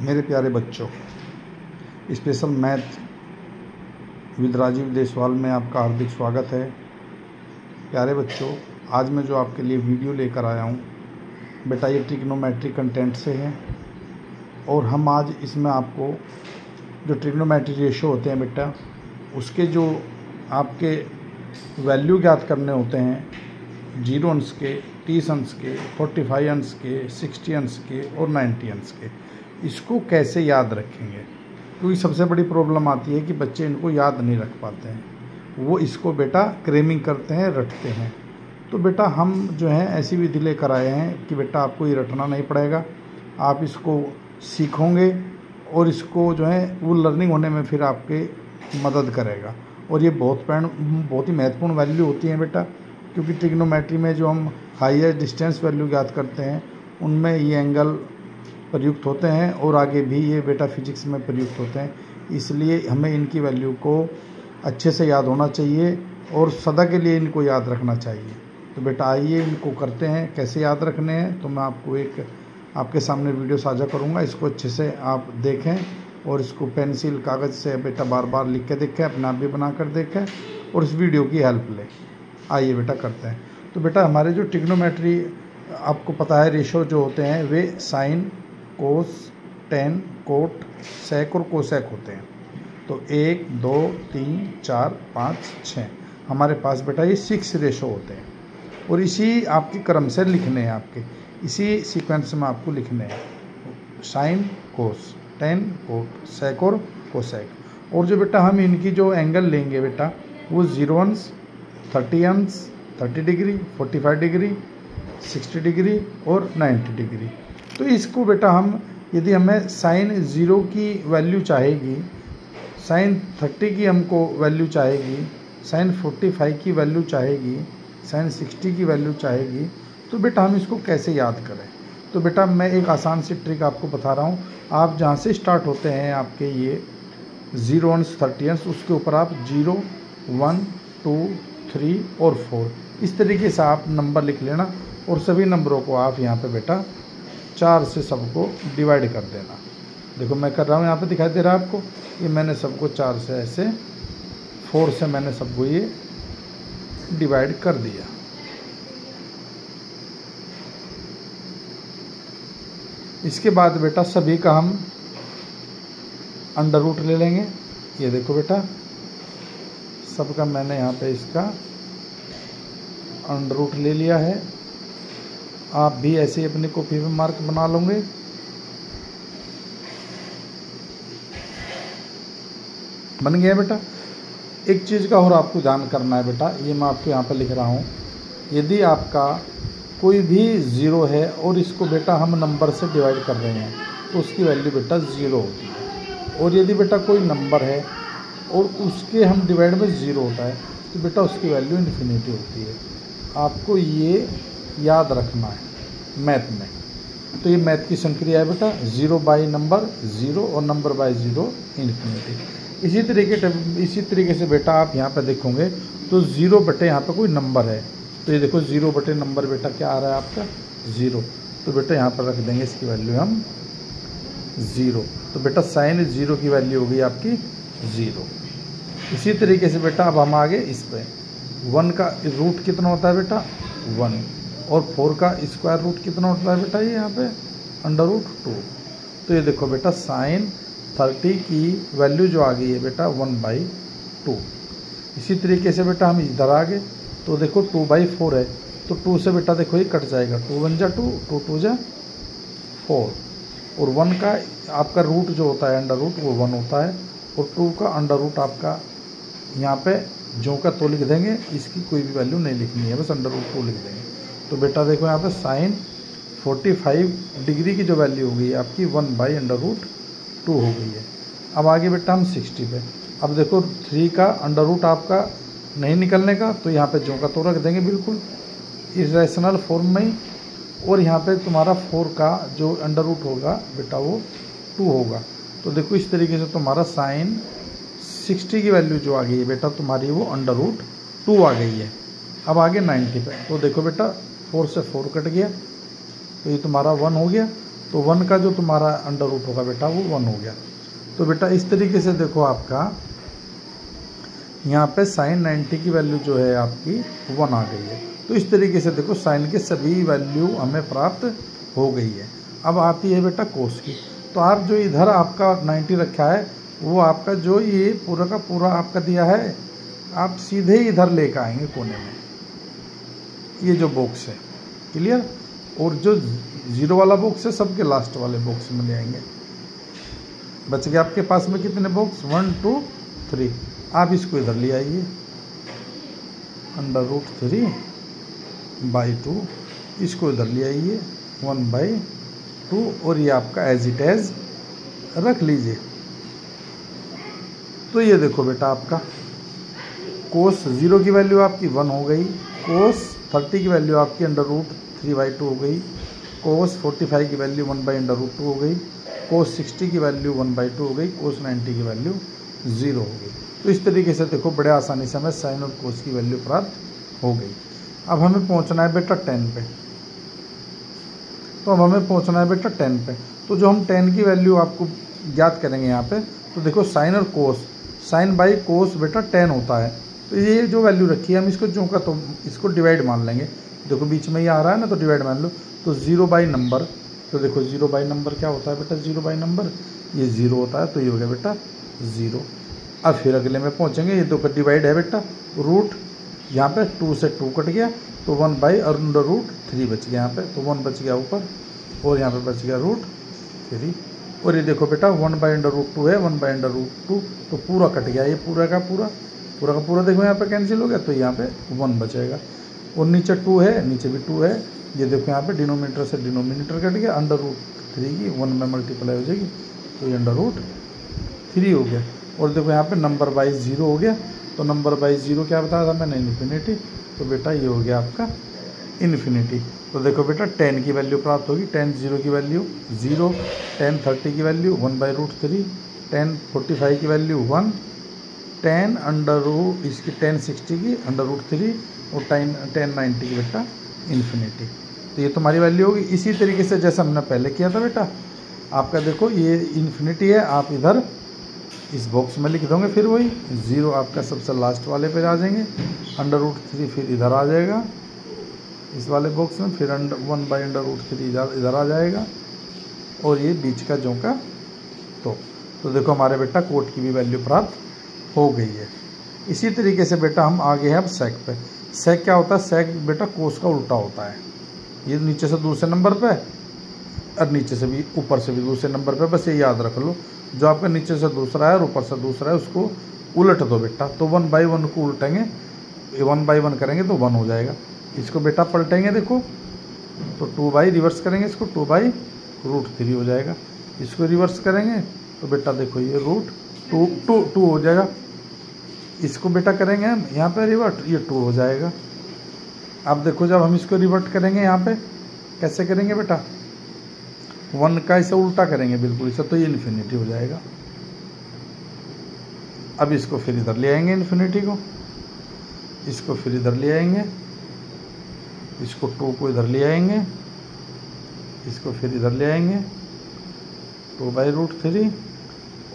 मेरे प्यारे बच्चों, special math with Rajeev Deshwal में आपका हार्दिक स्वागत है। प्यारे बच्चों, आज मैं जो आपके लिए वीडियो लेकर आया हूँ बेटा, ये ट्रिग्नोमेट्री कंटेंट से है। और हम आज इसमें आपको जो ट्रिग्नोमेट्री रेशो होते हैं बेटा, उसके जो आपके वैल्यू ज्ञात करने होते हैं 0 अंश के, 30 अंश के, 45 अंश के, 60 अंश के और 90 अंश के, इसको कैसे याद रखेंगे। क्योंकि सबसे बड़ी प्रॉब्लम आती है कि बच्चे इनको याद नहीं रख पाते हैं, वो इसको बेटा क्रेमिंग करते हैं, रटते हैं। तो बेटा हम जो है ऐसी विधि लेकर आए हैं कि बेटा आपको ये रटना नहीं पड़ेगा, आप इसको सीखोगे और इसको जो है वो लर्निंग होने में फिर आपके मदद करेगा। और ये बहुत ही महत्वपूर्ण वैल्यू होती है बेटा, क्योंकि ट्रिग्नोमेट्री में जो हम हाईएस्ट डिस्टेंस वैल्यू ज्ञात करते हैं उनमें ये एंगल प्रयुक्त होते हैं और आगे भी ये बेटा फिजिक्स में प्रयुक्त होते हैं। इसलिए हमें इनकी वैल्यू को अच्छे से याद होना चाहिए और सदा के लिए इनको याद रखना चाहिए। तो बेटा आइए इनको करते हैं, कैसे याद रखने हैं। तो मैं आपको एक आपके सामने वीडियो साझा करूंगा, इसको अच्छे से आप देखें और इसको पेंसिल कागज़ से बेटा बार बार लिख के देखें, अपने आप भी बना कर देखें और इस वीडियो की हेल्प लें। आइए बेटा करते हैं। तो बेटा हमारे जो ट्रिग्नोमेट्री आपको पता है रेशो जो होते हैं वे साइन, कोस, टेन, कोट, सेक और कोसेक होते हैं। तो 1, 2, 3, 4, 5, 6 हमारे पास बेटा ये 6 रेशो होते हैं और इसी आपके क्रम से लिखने हैं, आपके इसी सीक्वेंस में आपको लिखने हैं। साइन, कोस, टेन, कोट, सेक और कोसेक। और जो बेटा हम इनकी जो एंगल लेंगे बेटा वो 0 अंश, 30 अंश, 30 डिग्री, 45 डिग्री, 60 डिग्री और 90 डिग्री। तो इसको बेटा हम यदि हमें साइन 0 की वैल्यू चाहेगी, साइन 30 की हमको वैल्यू चाहेगी, साइन 45 की वैल्यू चाहेगी, साइन 60 की वैल्यू चाहेगी, तो बेटा हम इसको कैसे याद करें। तो बेटा मैं एक आसान सी ट्रिक आपको बता रहा हूँ। आप जहाँ से स्टार्ट होते हैं आपके ये 0 अंश, 30 अंश, उसके ऊपर आप 0, 1, 2, 3 और 4 इस तरीके से आप नंबर लिख लेना और सभी नंबरों को आप यहाँ पे बेटा 4 से सबको डिवाइड कर देना। देखो मैं कर रहा हूँ, यहाँ पे दिखाई दे रहा है आपको, ये मैंने सबको 4 से ऐसे 4 से मैंने सबको ये डिवाइड कर दिया। इसके बाद बेटा सभी का हम अंडर रूट ले लेंगे। ये देखो बेटा सबका मैंने यहाँ पे इसका अंडर रूट ले लिया है। आप भी ऐसे ही अपनी कॉपी में मार्क बना लोगे। बन गया बेटा। एक चीज़ का और आपको ध्यान करना है बेटा, ये मैं आपको यहाँ पे लिख रहा हूँ। यदि आपका कोई भी 0 है और इसको बेटा हम नंबर से डिवाइड कर रहे हैं तो उसकी वैल्यू बेटा 0 होती है। और यदि बेटा कोई नंबर है और उसके हम डिवाइड में 0 होता है तो बेटा उसकी वैल्यू इन्फिनिटी होती है। आपको ये याद रखना है मैथ में। तो ये मैथ की संक्रिया है बेटा, 0 बाई नंबर 0 और नंबर बाई 0 इन्फिनिटी। इसी तरीके से बेटा आप यहाँ पे देखोगे तो 0 बटे यहाँ पे कोई नंबर है, तो ये देखो 0 बटे नंबर बेटा क्या आ रहा है आपका 0। तो बेटा यहाँ पर रख देंगे इसकी वैल्यू हम 0। तो बेटा साइन 0 की वैल्यू हो गई आपकी 0। इसी तरीके से बेटा अब हम आगे इस पे 1 का रूट कितना होता है बेटा 1 और 4 का स्क्वायर रूट कितना होता है बेटा ये यहाँ पे अंडर रूट 2। तो ये देखो बेटा साइन 30 की वैल्यू जो आ गई है बेटा 1/2। इसी तरीके से बेटा हम इधर आ गए तो देखो 2/4 है, तो 2 से बेटा देखो ये कट जाएगा, 2 1 जा 2, 2 2 जा 4 और 1 का आपका रूट जो होता है अंडर रूट वो 1 होता है और 2 का अंडर रूट आपका यहाँ पे जो का तो लिख देंगे, इसकी कोई भी वैल्यू नहीं लिखनी है, बस अंडर रूट 2 लिख देंगे। तो बेटा देखो यहाँ पे साइन 45 डिग्री की जो वैल्यू हो गई है आपकी 1/√2 हो गई है। अब आगे बेटा हम 60 पे, अब देखो 3 का अंडर रूट आपका नहीं निकलने का, तो यहाँ पे जो का तो रख देंगे बिल्कुल इरेशनल फॉर्म में ही। और यहाँ पे तुम्हारा 4 का जो अंडर रूट होगा बेटा वो 2 होगा। तो देखो इस तरीके से तुम्हारा साइन 60 की वैल्यू जो आ गई है बेटा तुम्हारी वो अंडर रूट 2 आ गई है। अब आगे 90 पे, तो देखो बेटा 4 से 4 कट गया तो ये तुम्हारा 1 हो गया। तो 1 का जो तुम्हारा अंडर रूट होगा बेटा वो 1 हो गया। तो बेटा इस तरीके से देखो आपका यहाँ पे साइन 90 की वैल्यू जो है आपकी 1 आ गई है। तो इस तरीके से देखो साइन के सभी वैल्यू हमें प्राप्त हो गई है। अब आती है बेटा कोस की। तो आप जो इधर आपका 90 रखा है वो आपका जो ये पूरा का पूरा आपका दिया है, आप सीधे इधर लेकर आएंगे कोने में, ये जो बॉक्स है, क्लियर। और जो 0 वाला बॉक्स है सबके लास्ट वाले बॉक्स में ले आएंगे। बच गया आपके पास में कितने बॉक्स, 1 2 3। आप इसको इधर ले आइए, अंडर रूट 3/2, इसको इधर ले आइए 1/2, और ये आपका एज इट एज रख लीजिए। तो ये देखो बेटा आपका कोस 0 की वैल्यू आपकी 1 हो गई, कोस 30 की वैल्यू आपकी अंडर रूट 3/2 हो गई, कोस 45 की वैल्यू 1/√2 हो गई, कोस 60 की वैल्यू 1/2 हो गई, कोस 90 की वैल्यू 0 हो गई। तो इस तरीके से देखो बड़े आसानी से हमें साइन और कोस की वैल्यू प्राप्त हो गई। अब हमें पहुंचना है बेटा 10 पे। तो अब हमें पहुंचना है बेटा 10 पे। तो जो हम 10 की वैल्यू आपको ज्ञात करेंगे यहाँ पे, तो देखो साइन और कोस, साइन बाई कोस बेटा 10 होता है। तो ये जो वैल्यू रखी है हम इसको जो का तो इसको डिवाइड मान लेंगे। देखो बीच में ये आ रहा है ना, तो डिवाइड मान लो। तो 0 बाई नंबर, तो देखो 0 बाई नंबर क्या होता है बेटा, 0 बाई नंबर ये 0 होता है, तो ये हो गया बेटा 0। अब फिर अगले में पहुंचेंगे, ये देखो डिवाइड है बेटा, रूट यहाँ पे 2 से 2 कट गया, तो 1/√3 बच गया यहाँ पे, तो 1 बच गया ऊपर, और यहाँ पे बच गया √3। और ये देखो बेटा 1/√2 है, 1/√2, तो पूरा कट गया, ये पूरा का पूरा देखो यहाँ पे कैंसिल हो गया, तो यहाँ पे 1 बचेगा। और नीचे 2 है, नीचे भी 2 है, ये देखो यहाँ पे डिनोमिनेटर से डिनोमिनेटर कट गया, अंडर√3 की 1 में मल्टीप्लाई हो जाएगी, तो ये अंडर√3 हो गया। और देखो यहाँ पे नंबर बाई 0 हो गया, तो नंबर बाई 0 क्या बताया था मैंने, इन्फिनिटी। तो बेटा ये हो गया आपका इन्फिनिटी। तो देखो बेटा 10 की वैल्यू प्राप्त होगी, 10 0 की वैल्यू 0, 10 30 की वैल्यू 1/√3, 10 45 की वैल्यू 1, 10 इसकी 10 60 की अंडर√3, और 10 90 की बेटा इन्फिनिटी। तो ये तुम्हारी वैल्यू होगी। इसी तरीके से जैसा हमने पहले किया था बेटा, आपका देखो ये इन्फिनिटी है, आप इधर इस बॉक्स में लिख दोगे, फिर वही 0 आपका सबसे लास्ट वाले पे आ जाएंगे, अंडर√3 फिर इधर आ जाएगा इस वाले बॉक्स में, फिर 1/√3 इधर आ जाएगा, और ये बीच का जो का तो देखो हमारे बेटा कोट की भी वैल्यू प्राप्त हो गई है। इसी तरीके से बेटा हम आगे हैं अब सेक पे। सेक क्या होता है, सेक बेटा कोस का उल्टा होता है। ये नीचे से दूसरे नंबर पे और नीचे से भी ऊपर से भी दूसरे नंबर पे, बस ये याद रख लो, जो आपका नीचे से दूसरा है और ऊपर से दूसरा है उसको उलट दो बेटा। तो 1/1 को उल्टेंगे, 1/1 करेंगे तो 1 हो जाएगा। इसको बेटा पलटेंगे देखो, तो 2 रिवर्स करेंगे इसको, 2/√3 हो जाएगा। इसको रिवर्स करेंगे तो बेटा देखो ये √2 हो जाएगा। इसको बेटा करेंगे हम यहाँ पे रिवर्ट, ये 2 हो जाएगा। अब देखो जब हम इसको रिवर्ट करेंगे यहाँ पे कैसे करेंगे बेटा, 1 का इसे उल्टा करेंगे बिल्कुल इसे, तो ये इन्फिनिटी हो जाएगा। अब इसको फिर इधर ले आएंगे इन्फिनिटी को, इसको फिर इधर ले आएंगे, इसको 2 को इधर ले आएंगे, इसको फिर इधर ले आएंगे 2/√3,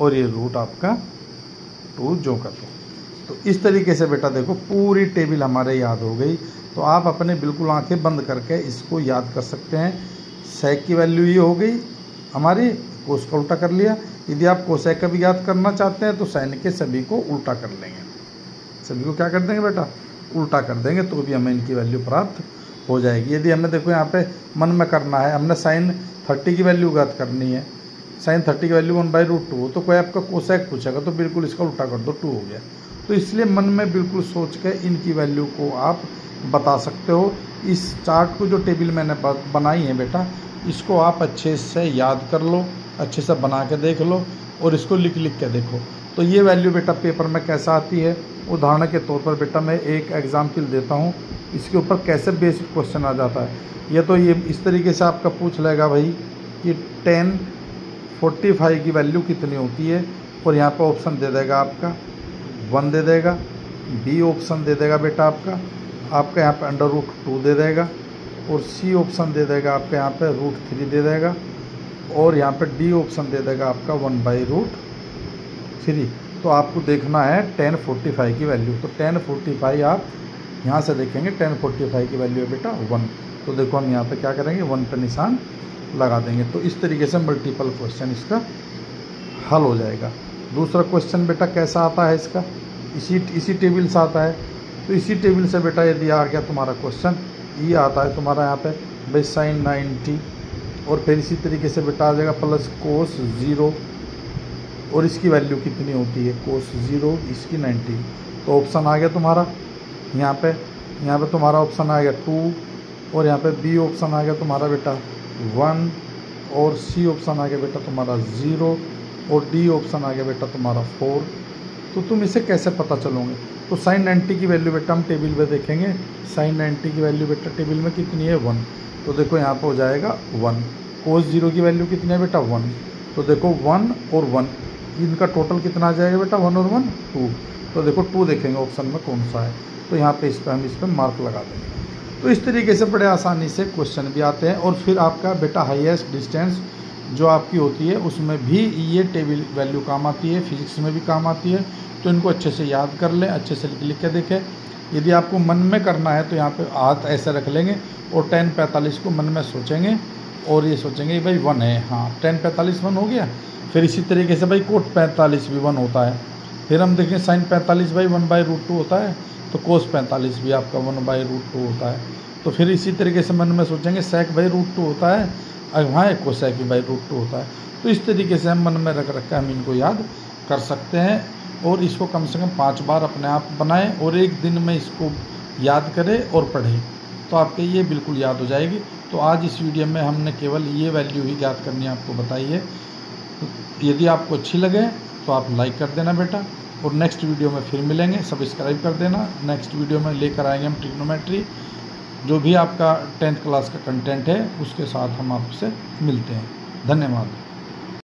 और ये रूट आपका 2 जो का तो इस तरीके से बेटा देखो पूरी टेबल हमारे याद हो गई। तो आप अपने बिल्कुल आंखें बंद करके इसको याद कर सकते हैं। सेक की वैल्यू ये हो गई हमारी, कोस का उल्टा कर लिया। यदि आप कोसेक का भी याद करना चाहते हैं तो साइन के सभी को उल्टा कर लेंगे, सभी को क्या कर देंगे बेटा, उल्टा कर देंगे, तो भी हमें इनकी वैल्यू प्राप्त हो जाएगी। यदि हमें देखो यहाँ पे मन में करना है, हमने साइन 30 की वैल्यू ज्ञात करनी है, साइन 30 की वैल्यू 1/√2, तो कोई आपका कोसेक पूछेगा तो बिल्कुल इसका उल्टा कर दो, 2 हो गया। तो इसलिए मन में बिल्कुल सोच के इनकी वैल्यू को आप बता सकते हो। इस चार्ट को जो टेबल मैंने बनाई है बेटा, इसको आप अच्छे से याद कर लो, अच्छे से बना के देख लो, और इसको लिख के देखो। तो ये वैल्यू बेटा पेपर में कैसा आती है, उदाहरण के तौर पर बेटा मैं एक एग्जाम्पल देता हूँ, इसके ऊपर कैसे बेसिक क्वेश्चन आ जाता है। ये तो ये इस तरीके से आपका पूछ लेगा भाई कि 10 45 की वैल्यू कितनी होती है, और यहाँ पर ऑप्शन दे देगा आपका 1 दे देगा, बी ऑप्शन दे देगा बेटा आपका यहाँ पे अंडर रूट 2 दे देगा, और सी ऑप्शन दे देगा आपका यहाँ पे √3 दे देगा, और यहाँ पे डी ऑप्शन दे देगा आपका 1/√3। तो आपको देखना है 1045 की वैल्यू। तो 1045 आप यहाँ से देखेंगे, 1045 की वैल्यू है बेटा 1। तो देखो हम यहाँ पे क्या करेंगे, 1 पे निशान लगा देंगे। तो इस तरीके से मल्टीपल क्वेश्चन इसका हल हो जाएगा। दूसरा क्वेश्चन बेटा कैसा आता है इसका, इसी टेबल से आता है। तो इसी टेबल से बेटा यदि आ गया तुम्हारा क्वेश्चन, ये आता है तुम्हारा यहाँ पे भाई sin 90, और फिर इसी तरीके से बेटा आ जाएगा प्लस cos 0, और इसकी वैल्यू कितनी होती है cos 0, इसकी 90। तो ऑप्शन आ गया तुम्हारा यहाँ पे तुम्हारा ऑप्शन आ गया 2, और यहाँ पे बी ऑप्शन आ गया तुम्हारा बेटा 1, और सी ऑप्शन आ गया बेटा तुम्हारा 0, और डी ऑप्शन आ गया बेटा तुम्हारा 4। तो तुम इसे कैसे पता चलोगे, तो sin 90 की वैल्यू बेटा हम टेबल में देखेंगे। sin 90 की वैल्यू बेटा टेबल में कितनी है 1। तो देखो यहाँ पे हो जाएगा 1। cos 0 की वैल्यू कितनी है बेटा 1। तो देखो 1 और 1 इनका टोटल कितना आ जाएगा बेटा 1 और 1 2। तो देखो 2 देखेंगे ऑप्शन में कौन सा है। तो यहाँ पे हम इस पर मार्क लगा देंगे। तो इस तरीके से बड़े आसानी से क्वेश्चन भी आते हैं। और फिर आपका बेटा हाईएस्ट डिस्टेंस जो आपकी होती है उसमें भी ये टेबल वैल्यू काम आती है, फिजिक्स में भी काम आती है। तो इनको अच्छे से याद कर लें, अच्छे से लिख के देखें। यदि आपको मन में करना है तो यहाँ पे हाथ ऐसे रख लेंगे और 1045 को मन में सोचेंगे, और ये सोचेंगे भाई 1 है, हाँ 1045 1 हो गया। फिर इसी तरीके से भाई cot 45 भी 1 होता है। फिर हम देखें sin 45 भाई 1/√2 होता है, तो cos 45 भी आपका 1/√2 होता है। तो फिर इसी तरीके से मन में सोचेंगे sec/√2 होता है, वहाँ cosec /√2 होता है। तो इस तरीके से हम मन में रख के हम इनको याद कर सकते हैं, और इसको कम से कम 5 बार अपने आप बनाएं, और एक दिन में इसको याद करें और पढ़ें, तो आपके ये बिल्कुल याद हो जाएगी। तो आज इस वीडियो में हमने केवल ये वैल्यू ही याद करनी आपको बताई है। यदि आपको अच्छी लगे तो आप लाइक कर देना बेटा, और नेक्स्ट वीडियो में फिर मिलेंगे। सब्सक्राइब कर देना। नेक्स्ट वीडियो में लेकर आएंगे हम ट्रिग्नोमेट्री, जो भी आपका 10th क्लास का कंटेंट है उसके साथ हम आपसे मिलते हैं। धन्यवाद।